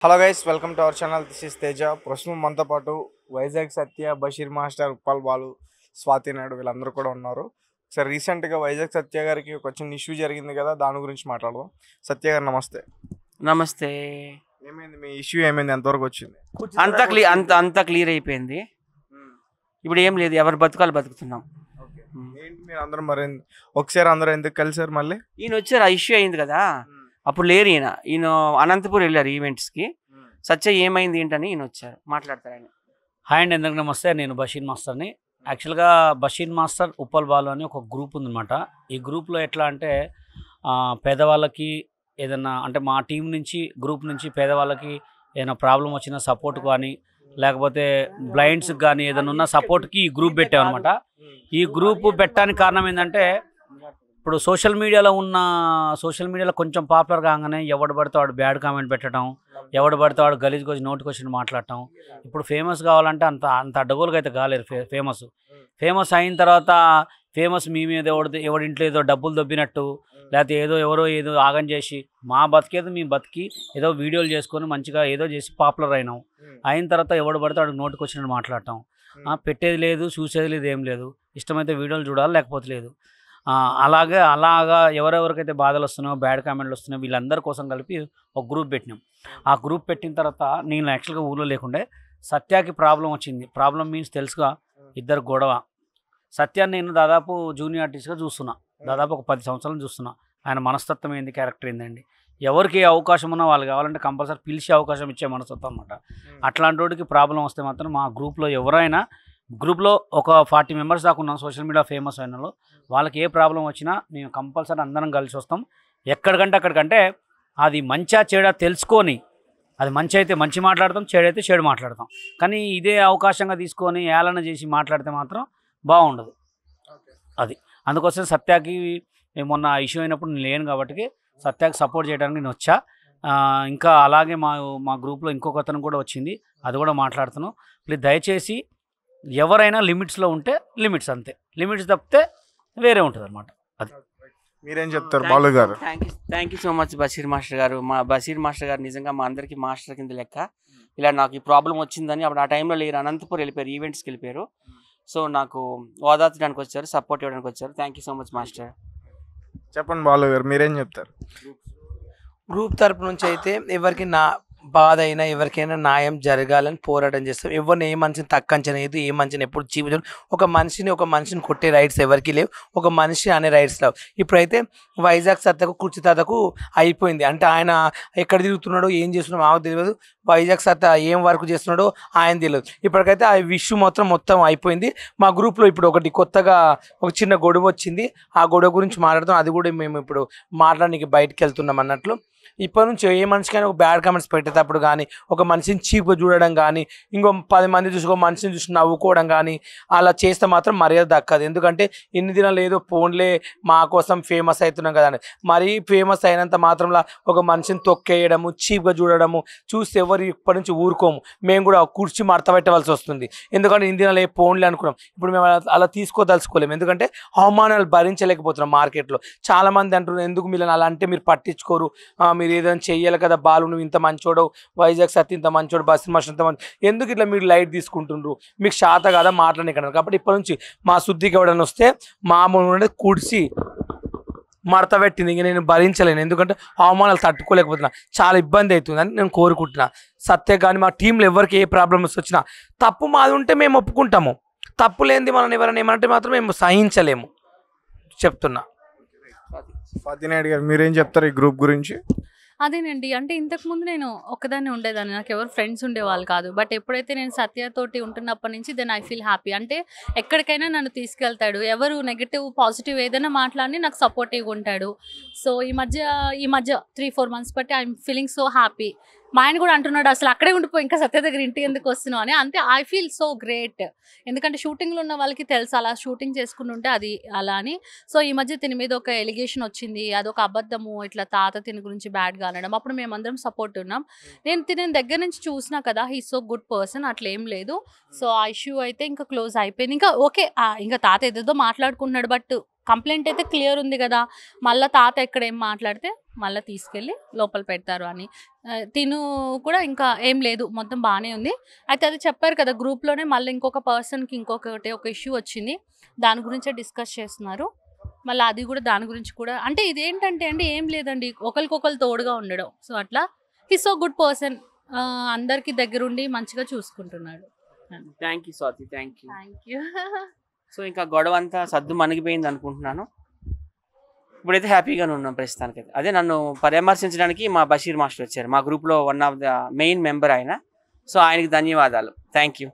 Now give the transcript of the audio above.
Hello guys, welcome to our channel. This is Teja. ప్రస్తుతం మనతో పాటు వైజాగ్ సత్య, బషీర్ మాస్టర్, ఉప్పల్ బాలు, స్వాతి నాయుడు వీళ్ళందరూ కూడా ఉన్నారు. సార్, రీసెంట్గా వైజాగ్ సత్య గారికి ఒక చిన్న ఇష్యూ జరిగింది కదా, దాని గురించి మాట్లాడదాం. సత్య గారు నమస్తే. నమస్తే. ఏమైంది మీ ఇష్యూ? ఏమైంది? ఎంతవరకు వచ్చింది? అంతా క్లియర్ అయిపోయింది. ఇప్పుడు ఏం లేదు, ఎవరు బతుకాలు బతుకుతున్నాం. ఏంటి మీరు అందరూ మరి ఒకసారి అందరూ ఎందుకు కలిసారు? మళ్ళీ ఈయన వచ్చారు, ఆ ఇష్యూ అయింది కదా, అప్పుడు లేరు. ఈయన అనంతపూర్ వెళ్ళారు ఈవెంట్స్కి. సత్య ఏమైంది ఏంటని ఈయన వచ్చారు, మాట్లాడతారు ఆయన. హాయ్ అండి, అందరికీ నమస్తే. నేను బషీర్ మాస్టర్ని. యాక్చువల్గా బషీర్ మాస్టర్, ఉప్పల్ బాలు అని ఒక గ్రూప్ ఉందన్నమాట. ఈ గ్రూప్లో ఎట్లా అంటే పేదవాళ్ళకి ఏదన్నా అంటే మా టీం నుంచి గ్రూప్ నుంచి పేదవాళ్ళకి ఏదైనా ప్రాబ్లం వచ్చిన సపోర్ట్ కానీ లేకపోతే బ్లైండ్స్కి కానీ ఏదైనా ఉన్న సపోర్ట్కి ఈ గ్రూప్ పెట్టామన్నమాట. ఈ గ్రూప్ పెట్టడానికి కారణం ఏంటంటే ఇప్పుడు సోషల్ మీడియాలో కొంచెం పాపులర్ కాగానే ఎవడు పడితే వాడు బ్యాడ్ కామెంట్ పెట్టడం, ఎవడు పడితే వాడు గలీజ్కి వచ్చి నోటికి వచ్చి మాట్లాడటం. ఇప్పుడు ఫేమస్ కావాలంటే అంత అడ్డగోలుగా అయితే కాలేదు. ఫేమస్ అయిన తర్వాత ఫేమస్ మీ మీద ఎవడింట్లో ఏదో డబ్బులు దొబ్బినట్టు, లేకపోతే ఏదో ఆగం చేసి మా బతికేదో మీ బతికి ఏదో వీడియోలు చేసుకొని మంచిగా ఏదో చేసి పాపులర్ అయిన తర్వాత ఎవడు పడితే వాడికి నోటికి వచ్చినట్టు మాట్లాడటం. పెట్టేది లేదు, చూసేది లేదు, ఏం లేదు. ఇష్టమైతే వీడియోలు చూడాలి, లేకపోతే లేదు. అలాగా ఎవరెవరికైతే బాధలు వస్తున్నాయో, బ్యాడ్ కామెంట్లు వస్తున్నాయో వీళ్ళందరి కోసం కలిపి ఒక గ్రూప్ పెట్టినాం. ఆ గ్రూప్ పెట్టిన తర్వాత నేను యాక్చువల్గా ఊళ్ళో లేకుండే సత్యాకి ప్రాబ్లం వచ్చింది. ప్రాబ్లం మీన్స్ తెలుసుగా, ఇద్దరు గొడవ. సత్యాన్ని నేను దాదాపు జూనియర్ ఆర్టిస్ట్గా చూస్తున్నా, దాదాపు ఒక 10 సంవత్సరాలు చూస్తున్నా. ఆయన మనస్తత్వం ఏంది, క్యారెక్టర్ ఏందండి. ఎవరికి ఏ అవకాశం ఉన్నా వాళ్ళు కావాలంటే కంపల్సరీ పిలిచి అవకాశం ఇచ్చే మనస్తత్వం అనమాట. అట్లాంటి వాడికి ప్రాబ్లం వస్తే మాత్రం మా గ్రూప్లో ఎవరైనా, గ్రూప్లో ఒక 40 మెంబర్స్ దాకా ఉన్నాం సోషల్ మీడియా ఫేమస్ అయిన వాళ్ళు. వాళ్ళకి ఏ ప్రాబ్లం వచ్చినా మేము కంపల్సరీ అందరం కలిసి వస్తాం. ఎక్కడికంటే అది మంచిగా చెడా తెలుసుకొని, అది మంచి అయితే మంచి మాట్లాడతాం, చెడైతే చెడు మాట్లాడతాం. కానీ ఇదే అవకాశంగా తీసుకొని ఏలన చేసి మాట్లాడితే మాత్రం బాగుండదు. అది అందుకోసం సత్యాకి మొన్న ఇష్యూ అయినప్పుడు నేను లేను కాబట్టి సత్యాకి సపోర్ట్ చేయడానికి నేను వచ్చా. ఇంకా అలాగే మా గ్రూప్లో ఇంకొక అతను కూడా వచ్చింది, అది కూడా మాట్లాడుతున్నాను. ప్లీజ్ దయచేసి ఎవరైనా లిమిట్స్లో ఉంటే లిమిట్స్, అంతే. లిమిట్స్ తప్పితే వేరే ఉంటుంది అనమాట. అది మీరేం చెప్తారు Balu garu? Thank you so much Basheer master garu. మా బషీర్ మాస్టర్ గారు నిజంగా మా అందరికీ మాస్టర్ కింద లెక్క. ఇలా నాకు ఈ ప్రాబ్లం వచ్చిందని అప్పుడు ఆ టైంలో లేరు, అనంతపూర్ వెళ్ళిపోయారు, ఈవెంట్స్కి వెళ్ళిపోయారు. సో నాకు ఓదార్చడానికి వచ్చారు, సపోర్ట్ ఇవ్వడానికి వచ్చారు. Thank you so much master. చెప్పండి బాలు గారు, మీరేం చెప్తారు? గ్రూప్ తరపు నుంచి అయితే ఎవరికి నా బాధ అయినా ఎవరికైనా న్యాయం జరగాలని పోరాటం చేస్తాం. ఎవరిని ఏ మనిషిని తక్కువ అంచనా వేయదు, ఏ మనిషిని ఎప్పుడు చూపించడం. ఒక మనిషిని కొట్టే రైట్స్ ఎవరికి లేవు, ఒక మనిషి అనే రైట్స్ లేవు. ఇప్పుడైతే వైజాగ్ సత్తకు కుర్చీ తాతకు అయిపోయింది. అంటే ఆయన ఎక్కడ తిరుగుతున్నాడో ఏం చేస్తున్నాడో మాకు తెలియదు, వైజాగ్ సత్త ఏం వర్క్ చేస్తున్నాడో ఆయన తెలియదు. ఇప్పటికైతే ఆ ఇష్యూ మొత్తం అయిపోయింది. మా గ్రూప్లో ఇప్పుడు ఒకటి కొత్తగా ఒక చిన్న గొడవ వచ్చింది, ఆ గొడవ గురించి మాట్లాడతాం. అది కూడా మేము ఇప్పుడు మాట్లాడడానికి బయటకు వెళ్తున్నాం అన్నట్లు. ఇప్పటి నుంచి ఏ మనిషికైనా ఒక బ్యాడ్ కామెంట్స్ పెట్టేటప్పుడు కానీ, ఒక మనిషిని చీప్గా చూడడం కానీ, ఇంకో 10 మంది చూసి ఒక మనిషిని చూసి నవ్వుకోవడం కానీ అలా చేస్తే మాత్రం మర్యాద దక్కదు. ఎందుకంటే ఇన్ని దినాలు ఏదో ఫోన్లే మా కోసం ఫేమస్ అవుతున్నాం కదా అని మరీ ఫేమస్ అయినంత మాత్రంలో ఒక మనిషిని తొక్కేయడము, చీప్గా చూడడము చూస్తే ఎవరు ఇప్పటి నుంచి ఊరుకోము. మేము కూడా కుర్చీ మడత పెట్టవలసి వస్తుంది. ఎందుకంటే ఇన్ని దినాలు ఏ ఫోన్లే అనుకున్నాం. ఇప్పుడు మేము అలా తీసుకోదలుచుకోలేము. ఎందుకంటే అవమానాలు భరించలేకపోతున్నాం. మార్కెట్లో చాలామంది అంటున్నారు, ఎందుకు మీరు అలా అంటే మీరు పట్టించుకోరు, మీరు ఏదైనా చెయ్యాలి కదా, బాలు నువ్వు ఇంత మంచోడు, వైజాగ్ సత్య ఇంత మంచోడు, బస్సు మాస్టర్ ఇంత మంచి, ఎందుకు ఇట్లా మీరు లైట్ తీసుకుంటుండ్రు, మీకు శాత కదా మాట్లాడనికన్నారు. కాబట్టి ఇప్పటి నుంచి మా శుద్ధికి ఎవడన్నా వస్తే మామూలు కుడిసి మడత పెట్టింది ఇంక నేను భరించలేను. ఎందుకంటే అవమానాలు తట్టుకోలేకపోతున్నా, చాలా ఇబ్బంది అవుతుందని నేను కోరుకుంటున్నా. సత్య కానీ మా టీంలో ఎవరికి ఏ ప్రాబ్లమ్స్ వచ్చినా తప్పు మాది ఉంటే మేము ఒప్పుకుంటాము, తప్పు లేనిది మనం ఎవరైనా ఏమంటే మాత్రం మేము సహించలేము. చెప్తున్నా. స్వాతి నాయుడు గారు, మీరేం చెప్తారు ఈ గ్రూప్ గురించి? అదేనండి, అంటే ఇంతకుముందు నేను ఒక్కదాన్ని ఉండేదాన్ని, నాకు ఎవరు ఫ్రెండ్స్ ఉండేవాళ్ళు కాదు. బట్ ఎప్పుడైతే నేను సత్యతోటి ఉంటున్నప్పటి నుంచి దెన్ ఐ ఫీల్ హ్యాపీ. అంటే ఎక్కడికైనా నన్ను తీసుకెళ్తాడు, ఎవరు నెగిటివ్ పాజిటివ్ ఏదైనా మాట్లాడి నాకు సపోర్టివ్గా ఉంటాడు. సో ఈ మధ్య 3-4 మంత్స్ బట్టి ఐఎమ్ ఫీలింగ్ సో హ్యాపీ. మా ఆయన కూడా అంటున్నాడు, అసలు అక్కడే ఉండిపోయి ఇంకా సత్య దగ్గర ఇంటికి ఎందుకు వస్తున్నావు అని. అంతే, ఐ ఫీల్ సో గ్రేట్. ఎందుకంటే షూటింగ్లో ఉన్న వాళ్ళకి తెలుసు అలా షూటింగ్ చేసుకుని ఉంటే అది అలా అని. సో ఈ మధ్య తిని మీద ఒక ఎలిగేషన్ వచ్చింది, అదొక అబద్ధము, ఇట్లా తాత తిని గురించి బ్యాడ్గా అనడం. అప్పుడు మేమందరం సపోర్ట్ ఉన్నాం. నేను తిని దగ్గర నుంచి చూసినా కదా, హీ సో గుడ్ పర్సన్, అట్లా ఏం లేదు. సో ఆ ఇష్యూ అయితే ఇంకా క్లోజ్ అయిపోయింది. ఇంకా ఓకే, ఇంకా తాత ఏదేదో మాట్లాడుకుంటున్నాడు, బట్ కంప్లైంట్ అయితే క్లియర్ ఉంది కదా, మళ్ళీ తాత ఎక్కడ ఏం మాట్లాడితే మళ్ళీ తీసుకెళ్ళి లోపల పెడతారు అని. తిను కూడా ఇంకా ఏం లేదు, మొత్తం బాగానే ఉంది. అయితే అది చెప్పారు కదా గ్రూప్లోనే, మళ్ళీ ఇంకొక పర్సన్కి ఒక ఇష్యూ వచ్చింది, దాని గురించే డిస్కస్ చేస్తున్నారు. మళ్ళీ అది కూడా దాని గురించి కూడా అంటే ఇదేంటంటే అండి ఏం లేదండి, ఒకరికొకరు తోడుగా ఉండడం. సో అట్లా హీ సో గుడ్ పర్సన్, అందరికి దగ్గరుండి మంచిగా చూసుకుంటున్నాడు. Thank you Swathi, thank you. Thank you. So ఇంకా గొడవ అంతా సద్దు మణిగిపోయింది అనుకుంటున్నాను. ఇప్పుడైతే హ్యాపీగానే ఉన్నాం ప్రస్తుతానికి. అదే నన్ను పరామర్శించడానికి మా బషీర్ మాస్టర్ వచ్చారు, మా గ్రూప్లో one of the main member ఆయన. సో ఆయనకి ధన్యవాదాలు. Thank you.